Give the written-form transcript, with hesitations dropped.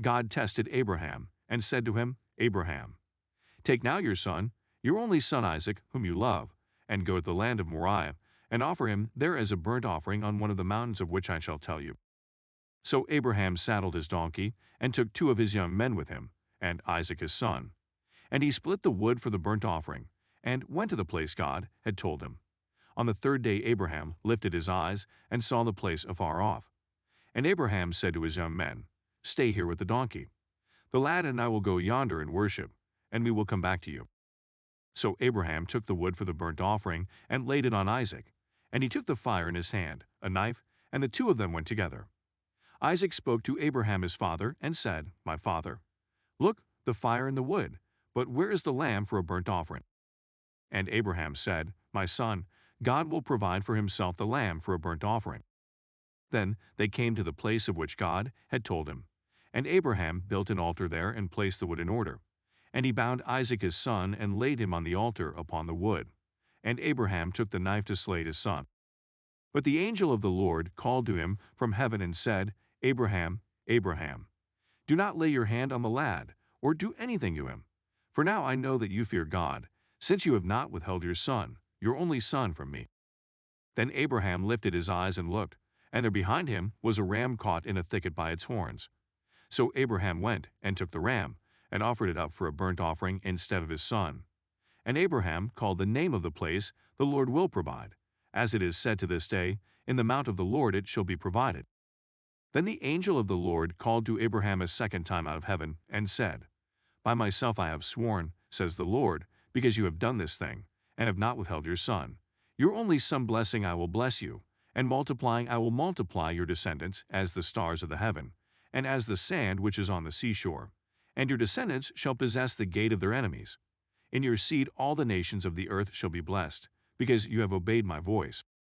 God tested Abraham and said to him, Abraham, take now your son, your only son Isaac, whom you love, and go to the land of Moriah, and offer him there as a burnt offering on one of the mountains of which I shall tell you. So Abraham saddled his donkey, and took 2 of his young men with him, and Isaac his son. And he split the wood for the burnt offering, and went to the place God had told him. On the 3rd day Abraham lifted his eyes, and saw the place afar off. And Abraham said to his young men, Stay here with the donkey. The lad and I will go yonder and worship, and we will come back to you. So Abraham took the wood for the burnt offering, and laid it on Isaac. And he took the fire in his hand, a knife, and the 2 of them went together. Isaac spoke to Abraham his father, and said, My father. Look, the fire and the wood, but where is the lamb for a burnt offering? And Abraham said, My son, God will provide for himself the lamb for a burnt offering. Then they came to the place of which God had told him. And Abraham built an altar there, and placed the wood in order. And he bound Isaac his son, and laid him on the altar upon the wood. And Abraham took the knife to slay his son. But the angel of the Lord called to him from heaven and said, Abraham, Abraham, do not lay your hand on the lad, or do anything to him. For now I know that you fear God, since you have not withheld your son, your only son, from me. Then Abraham lifted his eyes and looked, and there behind him was a ram caught in a thicket by its horns. So Abraham went and took the ram, and offered it up for a burnt offering instead of his son. And Abraham called the name of the place, The Lord will provide. As it is said to this day, In the mount of the Lord it shall be provided. Then the angel of the Lord called to Abraham a second time out of heaven, and said, By myself I have sworn, says the Lord, because you have done this thing, and have not withheld your son. Your only son blessing I will bless you, and multiplying I will multiply your descendants as the stars of the heaven, and as the sand which is on the seashore. And your descendants shall possess the gate of their enemies. In your seed all the nations of the earth shall be blessed, because you have obeyed my voice.